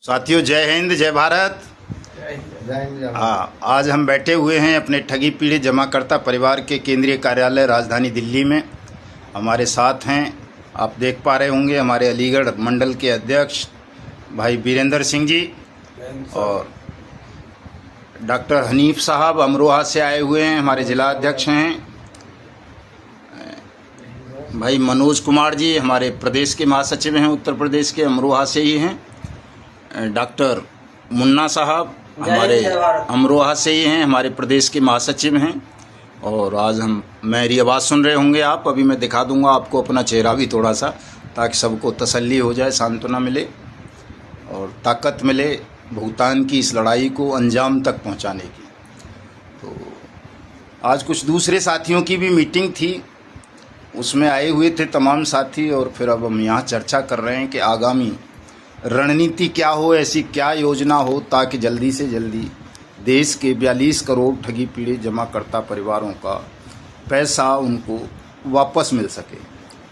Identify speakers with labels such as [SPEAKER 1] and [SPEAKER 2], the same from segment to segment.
[SPEAKER 1] साथियों, जय हिंद, जय भारत। हाँ, आज हम बैठे हुए हैं अपने ठगी पीड़ित जमाकर्ता परिवार के केंद्रीय कार्यालय राजधानी दिल्ली में। हमारे साथ हैं, आप देख पा रहे होंगे, हमारे अलीगढ़ मंडल के अध्यक्ष भाई वीरेंद्र सिंह जी और डॉक्टर हनीफ साहब अमरोहा से आए हुए हैं, हमारे जिला अध्यक्ष हैं। भाई मनोज कुमार जी हमारे प्रदेश के महासचिव हैं, उत्तर प्रदेश के अमरोहा से ही हैं। डॉक्टर मुन्ना साहब हमारे अमरोहा से ही हैं, हमारे प्रदेश के महासचिव हैं। और आज हम मेरी आवाज़ सुन रहे होंगे आप, अभी मैं दिखा दूंगा आपको अपना चेहरा भी थोड़ा सा, ताकि सबको तसल्ली हो जाए, सांत्वना मिले और ताकत मिले भुगतान की इस लड़ाई को अंजाम तक पहुंचाने की। तो आज कुछ दूसरे साथियों की भी मीटिंग थी, उसमें आए हुए थे तमाम साथी, और फिर अब हम यहाँ चर्चा कर रहे हैं कि आगामी रणनीति क्या हो, ऐसी क्या योजना हो ताकि जल्दी से जल्दी देश के 42 करोड़ ठगी पीड़ित जमाकर्ता परिवारों का पैसा उनको वापस मिल सके।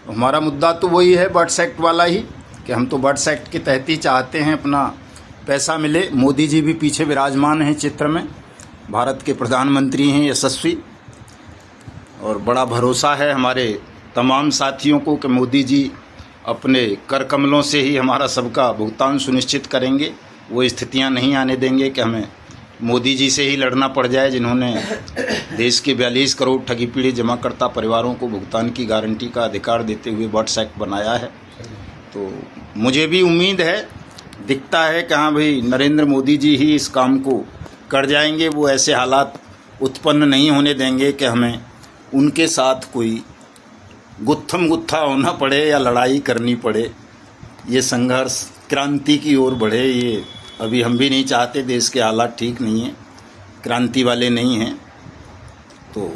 [SPEAKER 1] हमारा मुद्दा तो वही है, बर्ड्स एक्ट वाला ही, कि हम तो बर्ड्स एक्ट के तहत ही चाहते हैं अपना पैसा मिले। मोदी जी भी पीछे विराजमान हैं चित्र में, भारत के प्रधानमंत्री हैं यशस्वी, और बड़ा भरोसा है हमारे तमाम साथियों को कि मोदी जी अपने कर कमलों से ही हमारा सबका भुगतान सुनिश्चित करेंगे। वो स्थितियां नहीं आने देंगे कि हमें मोदी जी से ही लड़ना पड़ जाए, जिन्होंने देश के 42 करोड़ ठगी पीड़ित जमाकर्ता परिवारों को भुगतान की गारंटी का अधिकार देते हुए बर्ड्स एक्ट बनाया है। तो मुझे भी उम्मीद है, दिखता है कि हाँ भाई नरेंद्र मोदी जी ही इस काम को कर जाएंगे। वो ऐसे हालात उत्पन्न नहीं होने देंगे कि हमें उनके साथ कोई गुत्थम गुत्था होना पड़े या लड़ाई करनी पड़े, ये संघर्ष क्रांति की ओर बढ़े। ये अभी हम भी नहीं चाहते, देश के हालात ठीक नहीं हैं, क्रांति वाले नहीं हैं। तो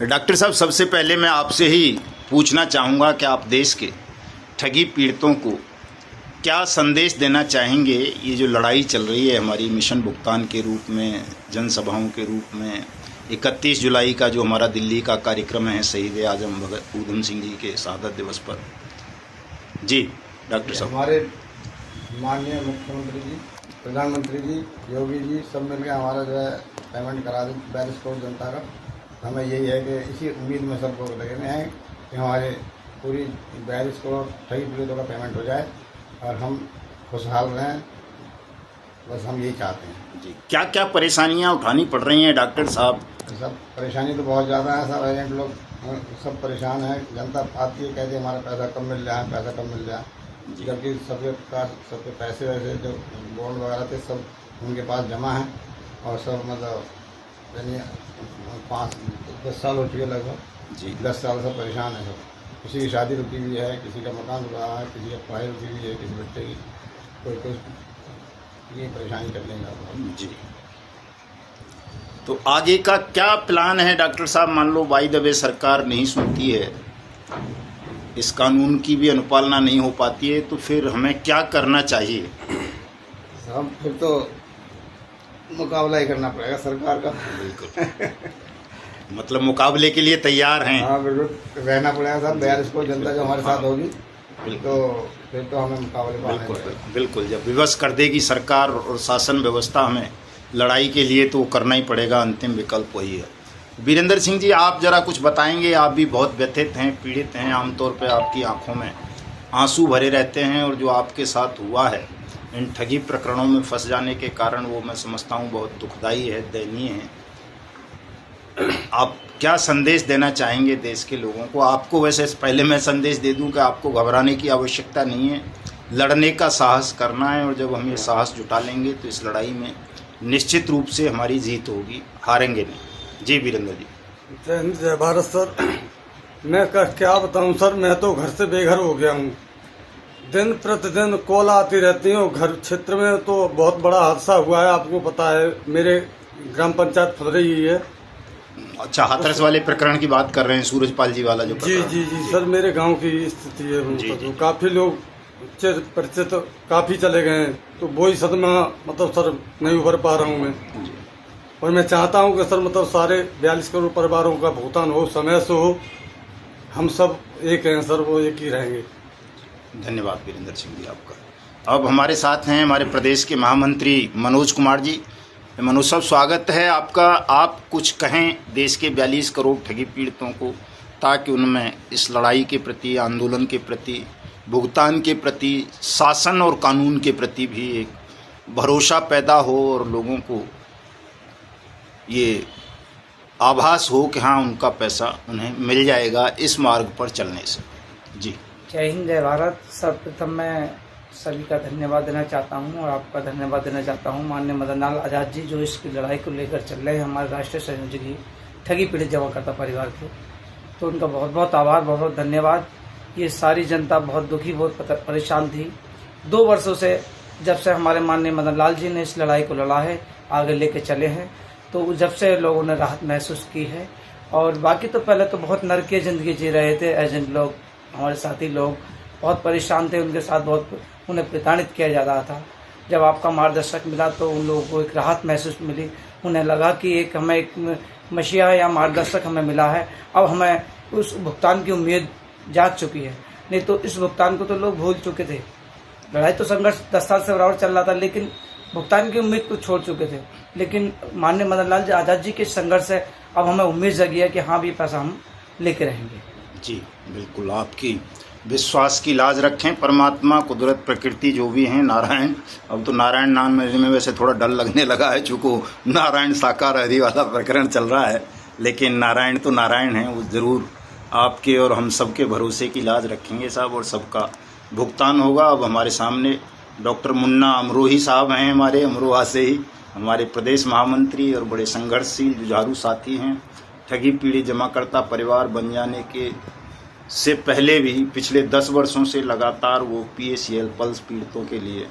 [SPEAKER 1] डॉक्टर साहब, सबसे पहले मैं आपसे ही पूछना चाहूँगा कि आप देश के ठगी पीड़ितों को क्या संदेश देना चाहेंगे। ये जो लड़ाई चल रही है हमारी मिशन भुगतान के रूप में, जनसभाओं के रूप में, 31 जुलाई का जो हमारा दिल्ली का कार्यक्रम है शहीद आजम भगत ऊधम सिंह जी के शहादत दिवस पर। जी डॉक्टर साहब।
[SPEAKER 2] हमारे माननीय मुख्यमंत्री जी, प्रधानमंत्री जी, योगी जी सब मिलकर हमारा जो है पेमेंट करा दें 42 करोड़ जनता का। हमें यही है कि इसी उम्मीद में सबको लगे हुए हैं कि हमारे पूरी 42 करोड़ ठगी पीड़ितों का पेमेंट हो जाए और हम खुशहाल रहें, बस हम यही चाहते हैं।
[SPEAKER 1] जी, क्या क्या परेशानियां उठानी पड़ रही हैं डॉक्टर साहब?
[SPEAKER 2] सब परेशानी तो बहुत ज़्यादा है, सब एजेंट लोग सब परेशान है। जनता आती है, कहती है हमारा पैसा कम मिल रहा है, पैसा कम मिल रहा है, जबकि सबके पैसे वैसे जो बॉन्ड वगैरह थे सब उनके पास जमा है और सब मतलब यानी 5-10 साल हो चुके लगभग जी, 10 साल से परेशान है सब। किसी की शादी रुकी हुई है, किसी का मकान रुका है, किसी का पढ़ाई रुकी हुई है, किसी बच्चे की कोई ये परेशानी कर लेंगे
[SPEAKER 1] जी। तो आगे का क्या प्लान है डॉक्टर साहब? मान लो बाय द वे सरकार नहीं सुनती है, इस कानून की भी अनुपालना नहीं हो पाती है, तो फिर हमें क्या करना चाहिए?
[SPEAKER 2] साहब फिर तो मुकाबला ही करना पड़ेगा सरकार का।
[SPEAKER 1] बिल्कुल मतलब मुकाबले के लिए तैयार हैं?
[SPEAKER 2] हाँ बिल्कुल, रहना पड़ेगा साहब। 42 करोड़ जनता जो हमारे साथ होगी तो फिर तो हमें मुकाबले
[SPEAKER 1] बिल्कुल जब विवश कर देगी सरकार और शासन व्यवस्था हमें लड़ाई के लिए, तो करना ही पड़ेगा, अंतिम विकल्प वही है। वीरेंद्र सिंह जी, आप जरा कुछ बताएंगे। आप भी बहुत व्यथित हैं, पीड़ित हैं, आमतौर पे आपकी आंखों में आंसू भरे रहते हैं, और जो आपके साथ हुआ है इन ठगी प्रकरणों में फंस जाने के कारण, वो मैं समझता हूँ बहुत दुखदाई है, दयनीय है। आप क्या संदेश देना चाहेंगे देश के लोगों को? आपको वैसे पहले मैं संदेश दे दूं कि आपको घबराने की आवश्यकता नहीं है, लड़ने का साहस करना है, और जब हम ये साहस जुटा लेंगे तो इस लड़ाई में निश्चित रूप से हमारी जीत होगी, हारेंगे नहीं। जी वीरेंद्र जी।
[SPEAKER 3] जय हिंद, जय भारत। सर मैं क्या बताऊं सर, मैं तो घर से बेघर हो गया हूं। दिन प्रतिदिन कॉल आती रहती है। घर क्षेत्र में तो बहुत बड़ा हादसा हुआ है, आपको पता है, मेरे ग्राम पंचायत फुल रही है।
[SPEAKER 1] अच्छा, हाथरस वाले प्रकरण की बात कर रहे हैं, सूरजपाल जी वाला जो
[SPEAKER 3] जी जी जी सर, मेरे गांव की स्थिति है। तो काफी लोग परिचित तो काफी चले गए हैं, तो वही सदमा मतलब सर नहीं उभर पा रहा हूँ मैं। और मैं चाहता हूँ कि सर मतलब सारे 42 करोड़ परिवारों का भुगतान हो, समय से हो। हम सब एक हैं सर, वो एक ही रहेंगे।
[SPEAKER 1] धन्यवाद वीरेंद्र सिंह जी आपका। अब हमारे साथ हैं हमारे प्रदेश के महामंत्री मनोज कुमार जी। मनोज साहब, स्वागत है आपका। आप कुछ कहें देश के 42 करोड़ ठगी पीड़ितों को, ताकि उनमें इस लड़ाई के प्रति, आंदोलन के प्रति, भुगतान के प्रति, शासन और कानून के प्रति भी एक भरोसा पैदा हो और लोगों को ये आभास हो कि हाँ, उनका पैसा उन्हें मिल जाएगा इस मार्ग पर चलने से। जी,
[SPEAKER 4] जय हिंद, जय भारत। सर्वप्रथम मैं सभी का धन्यवाद देना चाहता हूं और आपका धन्यवाद देना चाहता हूं माननीय मदन लाल आज़ाद जी, जो इसकी लड़ाई को लेकर चल रहे हैं, हमारे राष्ट्रीय संयोजक ठगी पीड़ित जमाकर्ता परिवार के। तो उनका बहुत बहुत आभार, बहुत बहुत धन्यवाद। ये सारी जनता बहुत दुखी, बहुत परेशान थी 2 वर्षों से, जब से हमारे माननीय मदन लाल जी ने इस लड़ाई को लड़ा है, आगे लेके चले हैं, तो जब से लोगों ने राहत महसूस की है। और बाकी तो पहले तो बहुत नरकीय ज़िंदगी जी रहे थे एजेंट लोग, हमारे साथी लोग बहुत परेशान थे, उनके साथ बहुत उन्हें प्रताड़ित किया जा रहा था। जब आपका मार्गदर्शक मिला तो उन लोगों को एक राहत महसूस मिली, उन्हें लगा कि हमें एक मसीहा या मार्गदर्शक हमें मिला है। अब हमें उस भुगतान की उम्मीद जाग चुकी है, नहीं तो इस भुगतान को तो लोग भूल चुके थे। लड़ाई तो संघर्ष 10 साल से बराबर चल रहा था, लेकिन भुगतान की उम्मीद को छोड़ चुके थे। लेकिन माननीय मदन लाल आज़ाद जी के संघर्ष से अब हमें उम्मीद जगी है कि हाँ, भी पैसा हम लेके रहेंगे।
[SPEAKER 1] जी बिल्कुल, आपकी विश्वास की लाज रखें। परमात्मा, कुदरत, प्रकृति जो भी हैं, नारायण, अब तो नारायण नाम में वैसे थोड़ा डर लगने लगा है, चूँकि नारायण साकार आदि वाला प्रकरण चल रहा है, लेकिन नारायण तो नारायण हैं, वो ज़रूर आपके और हम सबके भरोसे की लाज रखेंगे साहब, और सबका भुगतान होगा। अब हमारे सामने डॉक्टर मुन्ना अमरोही साहब हैं, हमारे अमरोहा से ही, हमारे प्रदेश महामंत्री और बड़े संघर्षशील जुझारू साथी हैं। ठगी पीड़ित जमाकर्ता परिवार बन जाने के से पहले भी पिछले 10 वर्षों से लगातार वो PACL पल्स पीड़ितों के लिए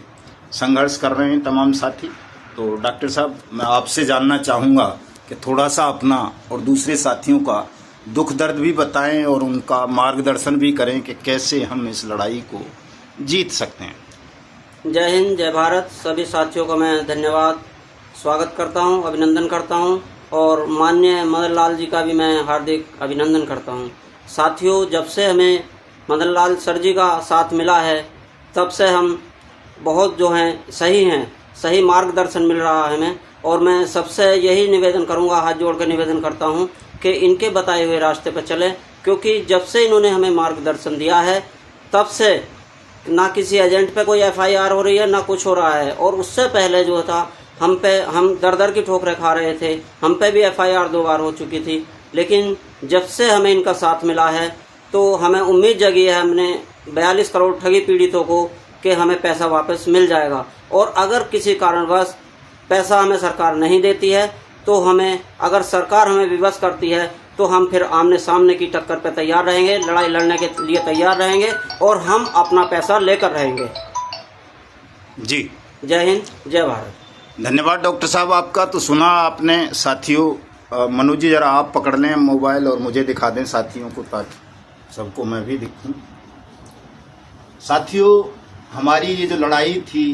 [SPEAKER 1] संघर्ष कर रहे हैं तमाम साथी। तो डॉक्टर साहब, मैं आपसे जानना चाहूँगा कि थोड़ा सा अपना और दूसरे साथियों का दुख दर्द भी बताएं और उनका मार्गदर्शन भी करें कि कैसे हम इस लड़ाई को जीत सकते हैं।
[SPEAKER 5] जय हिंद, जय भारत। सभी साथियों का मैं धन्यवाद, स्वागत करता हूं, अभिनंदन करता हूं, और माननीय मदन लाल जी का भी मैं हार्दिक अभिनंदन करता हूं। साथियों, जब से हमें मदन लाल सर जी का साथ मिला है, तब से हम बहुत जो हैं सही मार्गदर्शन मिल रहा है हमें। और मैं सबसे यही निवेदन करूंगा, हाथ जोड़ कर निवेदन करता हूं कि इनके बताए हुए रास्ते पर चले, क्योंकि जब से इन्होंने हमें मार्गदर्शन दिया है, तब से ना किसी एजेंट पे कोई FIR हो रही है, ना कुछ हो रहा है। और उससे पहले जो था, हम दर की ठोकरें खा रहे थे, हम पे भी FIR 2 बार हो चुकी थी। लेकिन जब से हमें इनका साथ मिला है, तो हमें उम्मीद जगी है हमने 42 करोड़ ठगी पीड़ितों को कि हमें पैसा वापस मिल जाएगा। और अगर किसी कारणवश पैसा हमें सरकार नहीं देती है, तो अगर सरकार हमें विवश करती है, तो हम फिर आमने सामने की टक्कर पर तैयार रहेंगे, लड़ाई लड़ने के लिए तैयार रहेंगे, और हम अपना पैसा लेकर रहेंगे।
[SPEAKER 1] जी,
[SPEAKER 5] जय हिंद, जय भारत।
[SPEAKER 1] धन्यवाद डॉक्टर साहब आपका। तो सुना आपने साथियों। मनोज जी, जरा आप पकड़ लें मोबाइल और मुझे दिखा दें साथियों को, ताकि सबको मैं भी दिखूं। साथियों, हमारी ये जो लड़ाई थी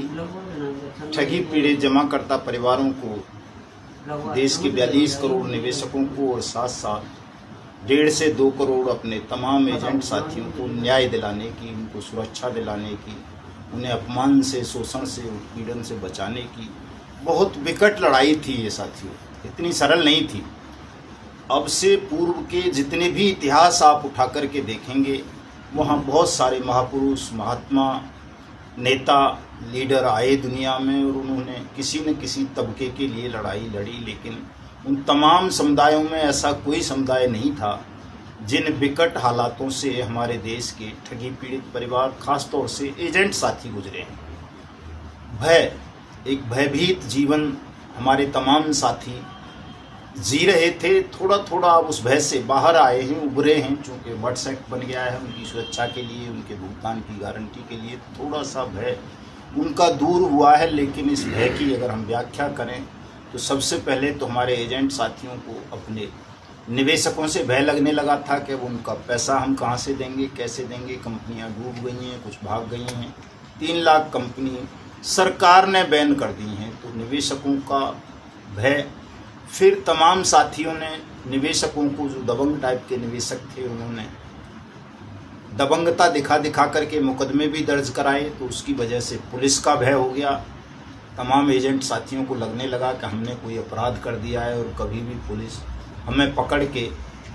[SPEAKER 1] ठगी पीड़ित जमाकर्ता परिवारों को, देश के 42 करोड़ निवेशकों को, और साथ साथ 1.5 से 2 करोड़ अपने तमाम एजेंट साथियों को न्याय दिलाने की, उनको सुरक्षा दिलाने की, उन्हें अपमान से, शोषण से, उत्पीड़न से बचाने की बहुत विकट लड़ाई थी ये साथियों, इतनी सरल नहीं थी। अब से पूर्व के जितने भी इतिहास आप उठा करके देखेंगे, वहाँ बहुत सारे महापुरुष, महात्मा, नेता, लीडर आए दुनिया में, और उन्होंने किसी न किसी तबके के लिए लड़ाई लड़ी। लेकिन उन तमाम समुदायों में ऐसा कोई समुदाय नहीं था जिन विकट हालातों से हमारे देश के ठगी पीड़ित परिवार, खासतौर से एजेंट साथी गुजरे हैं। भय, एक भयभीत जीवन हमारे तमाम साथी जी रहे थे। थोड़ा थोड़ा अब उस भय से बाहर आए हैं, उभरे हैं, चूँकि WhatsApp बन गया है उनकी सुरक्षा के लिए, उनके भुगतान की गारंटी के लिए। थोड़ा सा भय उनका दूर हुआ है। लेकिन इस भय की अगर हम व्याख्या करें, तो सबसे पहले तो हमारे एजेंट साथियों को अपने निवेशकों से भय लगने लगा था कि अब उनका पैसा हम कहाँ से देंगे, कैसे देंगे। कंपनियां डूब गई हैं, कुछ भाग गई हैं। 3 लाख कंपनी सरकार ने बैन कर दी हैं। तो निवेशकों का भय। फिर तमाम साथियों ने निवेशकों को, जो दबंग टाइप के निवेशक थे, उन्होंने दबंगता दिखा दिखा करके मुकदमे भी दर्ज कराए, तो उसकी वजह से पुलिस का भय हो गया। तमाम एजेंट साथियों को लगने लगा कि हमने कोई अपराध कर दिया है और कभी भी पुलिस हमें पकड़ के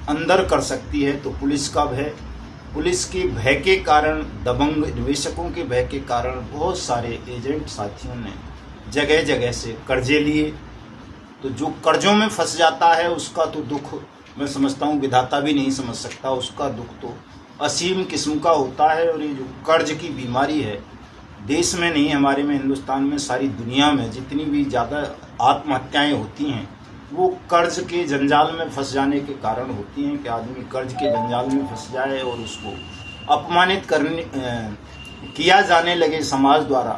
[SPEAKER 1] अंदर कर सकती है। तो पुलिस का भय, पुलिस के भय के कारण, दबंग निवेशकों के भय के कारण बहुत सारे एजेंट साथियों ने जगह जगह से कर्जे लिए। तो जो कर्जों में फंस जाता है उसका तो दुख मैं समझता हूँ विधाता भी नहीं समझ सकता। उसका दुख तो असीम किस्म का होता है। और ये जो कर्ज की बीमारी है, देश में नहीं, हमारे में, हिंदुस्तान में, सारी दुनिया में जितनी भी ज़्यादा आत्महत्याएं होती हैं वो कर्ज के जंजाल में फंस जाने के कारण होती हैं। कि आदमी कर्ज के जंजाल में फंस जाए और उसको अपमानित किया जाने लगे समाज द्वारा,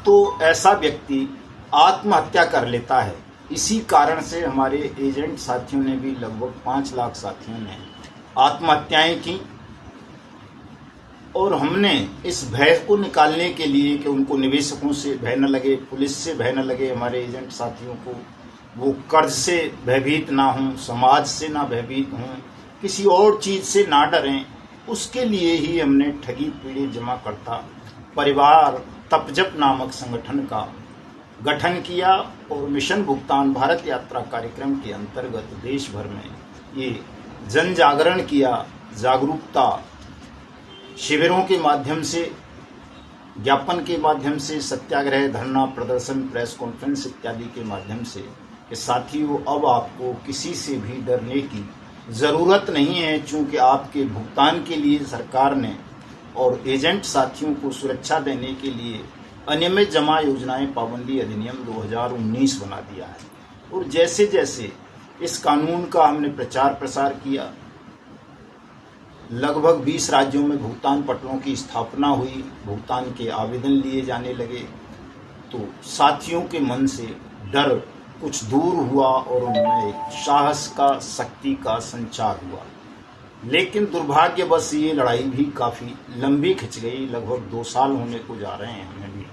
[SPEAKER 1] तो ऐसा व्यक्ति आत्महत्या कर लेता है। इसी कारण से हमारे एजेंट साथियों ने भी लगभग 5 लाख साथियों ने आत्महत्याएं की। और हमने इस भय को निकालने के लिए कि उनको निवेशकों से भय न लगे, पुलिस से भय न लगे, हमारे एजेंट साथियों को वो कर्ज से भयभीत ना हों, समाज से ना भयभीत हों, किसी और चीज़ से ना डरें, उसके लिए ही हमने ठगी पीड़ित जमाकर्ता परिवार तपजप नामक संगठन का गठन किया। और मिशन भुगतान भारत यात्रा कार्यक्रम के अंतर्गत देश भर में ये जन जागरण किया। जागरूकता शिविरों के माध्यम से, ज्ञापन के माध्यम से, सत्याग्रह, धरना, प्रदर्शन, प्रेस कॉन्फ्रेंस इत्यादि के माध्यम से कि साथियों अब आपको किसी से भी डरने की ज़रूरत नहीं है, चूँकि आपके भुगतान के लिए सरकार ने और एजेंट साथियों को सुरक्षा देने के लिए अनियमित जमा योजनाएं पाबंदी अधिनियम 2019 बना दिया है। और जैसे जैसे इस कानून का हमने प्रचार प्रसार किया, लगभग 20 राज्यों में भुगतान पटलों की स्थापना हुई, भुगतान के आवेदन लिए जाने लगे, तो साथियों के मन से डर कुछ दूर हुआ और उनमें एक साहस का, शक्ति का संचार हुआ। लेकिन दुर्भाग्यवश ये लड़ाई भी काफ़ी लंबी खिंच गई। लगभग 2 साल होने को जा रहे हैं हमें भी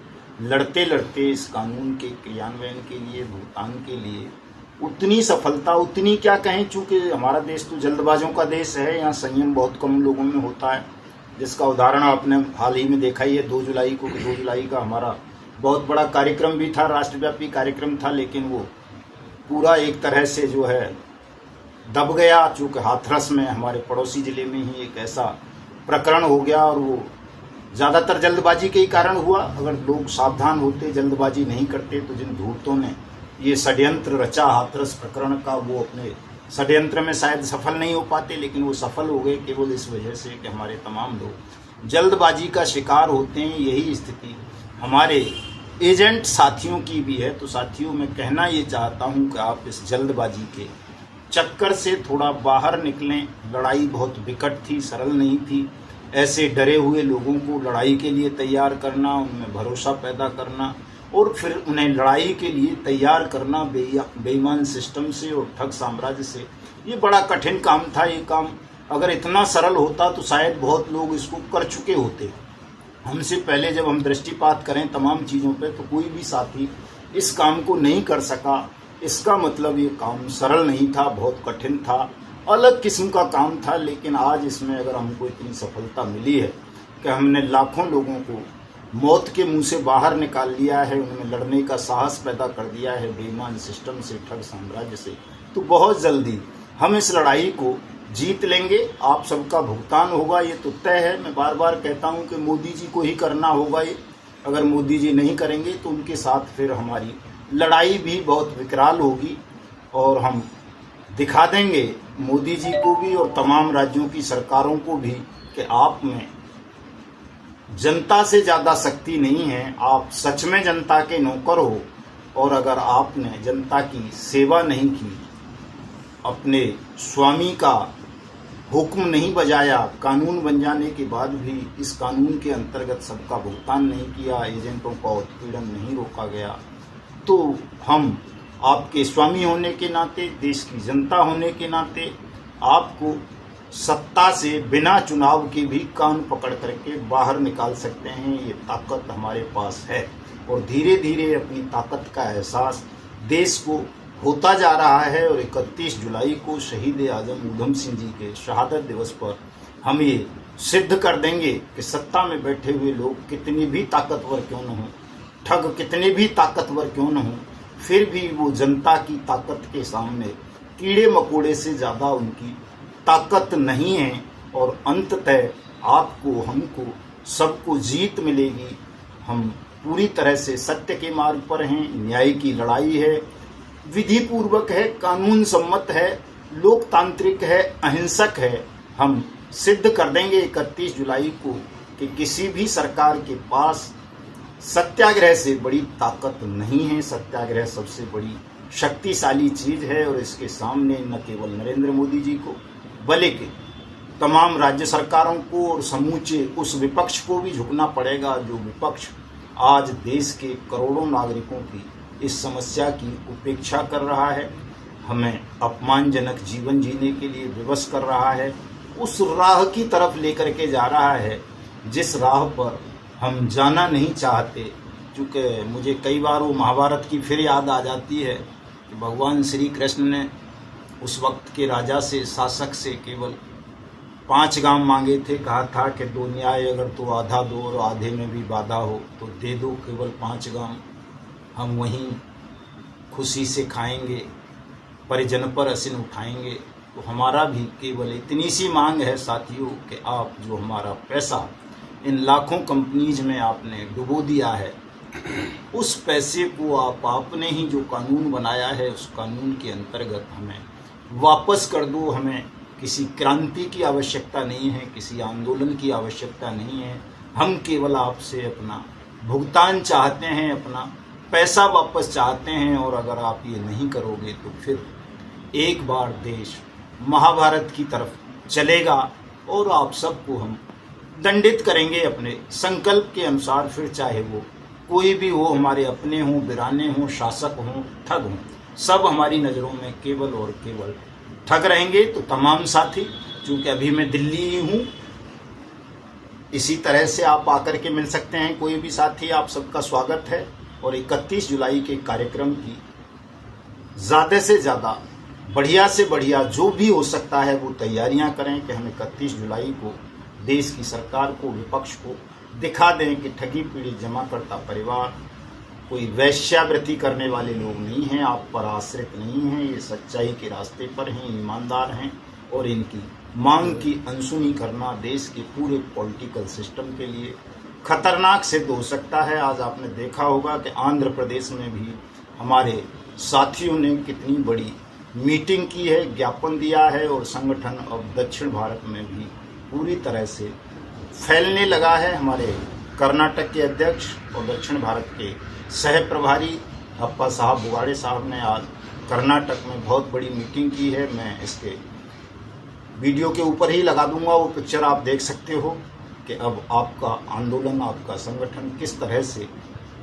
[SPEAKER 1] लड़ते लड़ते इस कानून के क्रियान्वयन के लिए, भुगतान के लिए। उतनी सफलता, उतनी क्या कहें, चूँकि हमारा देश तो जल्दबाजों का देश है, यहाँ संयम बहुत कम लोगों में होता है, जिसका उदाहरण आपने हाल ही में देखा ही है। 2 जुलाई को, 2 जुलाई का हमारा बहुत बड़ा कार्यक्रम भी था, राष्ट्रव्यापी कार्यक्रम था, लेकिन वो पूरा एक तरह से जो है दब गया, चूँकि हाथरस में हमारे पड़ोसी ज़िले में ही एक ऐसा प्रकरण हो गया। और वो ज़्यादातर जल्दबाजी के ही कारण हुआ। अगर लोग सावधान होते, जल्दबाजी नहीं करते, तो जिन धूर्तों ने ये षड्यंत्र रचा हाथरस प्रकरण का, वो अपने षड्यंत्र में शायद सफल नहीं हो पाते, लेकिन वो सफल हो गए केवल इस वजह से कि हमारे तमाम लोग जल्दबाजी का शिकार होते हैं। यही स्थिति हमारे एजेंट साथियों की भी है। तो साथियों, मैं कहना ये चाहता हूँ कि आप इस जल्दबाजी के चक्कर से थोड़ा बाहर निकलें। लड़ाई बहुत विकट थी, सरल नहीं थी। ऐसे डरे हुए लोगों को लड़ाई के लिए तैयार करना, उनमें भरोसा पैदा करना और फिर उन्हें लड़ाई के लिए तैयार करना बेईमान सिस्टम से और ठग साम्राज्य से, ये बड़ा कठिन काम था। ये काम अगर इतना सरल होता तो शायद बहुत लोग इसको कर चुके होते। हमसे पहले जब हम दृष्टिपात करें तमाम चीज़ों पे, तो कोई भी साथी इस काम को नहीं कर सका। इसका मतलब ये काम सरल नहीं था, बहुत कठिन था, अलग किस्म का काम था। लेकिन आज इसमें अगर हमको इतनी सफलता मिली है कि हमने लाखों लोगों को मौत के मुंह से बाहर निकाल लिया है, उनमें लड़ने का साहस पैदा कर दिया है बेईमान सिस्टम से, ठग साम्राज्य से, तो बहुत जल्दी हम इस लड़ाई को जीत लेंगे। आप सबका भुगतान होगा, ये तो तय है। मैं बार बार कहता हूँ कि मोदी जी को ही करना होगा ये। अगर मोदी जी नहीं करेंगे तो उनके साथ फिर हमारी लड़ाई भी बहुत विकराल होगी और हम दिखा देंगे मोदी जी को भी और तमाम राज्यों की सरकारों को भी कि आप में जनता से ज़्यादा शक्ति नहीं है। आप सच में जनता के नौकर हो और अगर आपने जनता की सेवा नहीं की, अपने स्वामी का हुक्म नहीं बजाया, कानून बन जाने के बाद भी इस कानून के अंतर्गत सबका भुगतान नहीं किया, एजेंटों का उत्पीड़न नहीं रोका गया, तो हम आपके स्वामी होने के नाते, देश की जनता होने के नाते आपको सत्ता से बिना चुनाव के भी कान पकड़ करके बाहर निकाल सकते हैं। ये ताकत हमारे पास है और धीरे धीरे अपनी ताकत का एहसास देश को होता जा रहा है। और 31 जुलाई को शहीद आजम ऊधम सिंह जी के शहादत दिवस पर हम ये सिद्ध कर देंगे कि सत्ता में बैठे हुए लोग कितने भी ताकतवर क्यों न हों, ठग कितने भी ताकतवर क्यों न हों, फिर भी वो जनता की ताकत के सामने कीड़े मकोड़े से ज़्यादा उनकी ताकत नहीं है। और अंततः आपको, हमको, सबको जीत मिलेगी। हम पूरी तरह से सत्य के मार्ग पर हैं। न्याय की लड़ाई है, विधि पूर्वक है, कानून सम्मत है, लोकतांत्रिक है, अहिंसक है। हम सिद्ध कर देंगे 31 जुलाई को कि किसी भी सरकार के पास सत्याग्रह से बड़ी ताकत नहीं है। सत्याग्रह सबसे बड़ी शक्तिशाली चीज है और इसके सामने न केवल नरेंद्र मोदी जी को बल्कि तमाम राज्य सरकारों को और समूचे उस विपक्ष को भी झुकना पड़ेगा जो विपक्ष आज देश के करोड़ों नागरिकों की इस समस्या की उपेक्षा कर रहा है, हमें अपमानजनक जीवन जीने के लिए विवश कर रहा है, उस राह की तरफ लेकर के जा रहा है जिस राह पर हम जाना नहीं चाहते। क्योंकि मुझे कई बार वो महाभारत की फिर याद आ जाती है कि भगवान श्री कृष्ण ने उस वक्त के राजा से, शासक से केवल 5 गांव मांगे थे। कहा था कि 2 न्याय अगर तो आधा दो और आधे में भी बाधा हो तो दे दो केवल 5 गांव, हम वहीं खुशी से खाएंगे, परिजन पर असिन उठाएंगे। तो हमारा भी केवल इतनी सी मांग है साथियों कि आप जो हमारा पैसा इन लाखों कंपनीज में आपने डुबो दिया है, उस पैसे को आप आपने ही जो कानून बनाया है उस कानून के अंतर्गत हमें वापस कर दो। हमें किसी क्रांति की आवश्यकता नहीं है, किसी आंदोलन की आवश्यकता नहीं है। हम केवल आपसे अपना भुगतान चाहते हैं, अपना पैसा वापस चाहते हैं। और अगर आप ये नहीं करोगे तो फिर एक बार देश महाभारत की तरफ चलेगा और आप सबको हम दंडित करेंगे अपने संकल्प के अनुसार। फिर चाहे वो कोई भी हो, हमारे अपने हों, बिराने हों, शासक हों, ठग हों, सब हमारी नज़रों में केवल और केवल ठग रहेंगे। तो तमाम साथी, चूँकि अभी मैं दिल्ली ही हूँ, इसी तरह से आप आकर के मिल सकते हैं। कोई भी साथी, आप सबका स्वागत है। और 31 जुलाई के कार्यक्रम की ज़्यादा से ज़्यादा, बढ़िया से बढ़िया जो भी हो सकता है वो तैयारियां करें कि हम 31 जुलाई को देश की सरकार को, विपक्ष को दिखा दें कि ठगी पीड़ित जमाकर्ता परिवार कोई वैश्यावृत्ति करने वाले लोग नहीं हैं, आप पर आश्रित नहीं हैं, ये सच्चाई के रास्ते पर हैं, ईमानदार हैं। और इनकी मांग की अनसुनी करना देश के पूरे पॉलिटिकल सिस्टम के लिए खतरनाक सिद्ध हो सकता है। आज आपने देखा होगा कि आंध्र प्रदेश में भी हमारे साथियों ने कितनी बड़ी मीटिंग की है, ज्ञापन दिया है और संगठन अब दक्षिण भारत में भी पूरी तरह से फैलने लगा है। हमारे कर्नाटक के अध्यक्ष और दक्षिण भारत के सह प्रभारी अप्पा साहब बुगाड़े साहब ने आज कर्नाटक में बहुत बड़ी मीटिंग की है। मैं इसके वीडियो के ऊपर ही लगा दूंगा, वो पिक्चर आप देख सकते हो कि अब आपका आंदोलन, आपका संगठन किस तरह से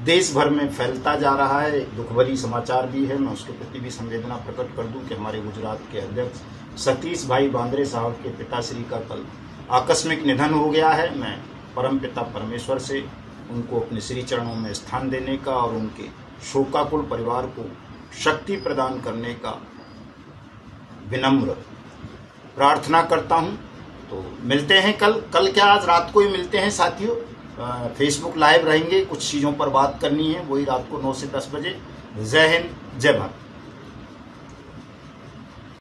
[SPEAKER 1] देश भर में फैलता जा रहा है। एक दुख भरी समाचार भी है, मैं उसके प्रति भी संवेदना प्रकट कर दूं कि हमारे गुजरात के अध्यक्ष सतीश भाई बांद्रे साहब के पिताश्री का कल आकस्मिक निधन हो गया है। मैं परमपिता परमेश्वर से उनको अपने श्री चरणों में स्थान देने का और उनके शोकाकुल परिवार को शक्ति प्रदान करने का विनम्र प्रार्थना करता हूं। तो मिलते हैं कल क्या आज रात को ही मिलते हैं साथियों। फेसबुक लाइव रहेंगे, कुछ चीज़ों पर बात करनी है, वही रात को 9 से 10 बजे। जय हिंद, जय भारत।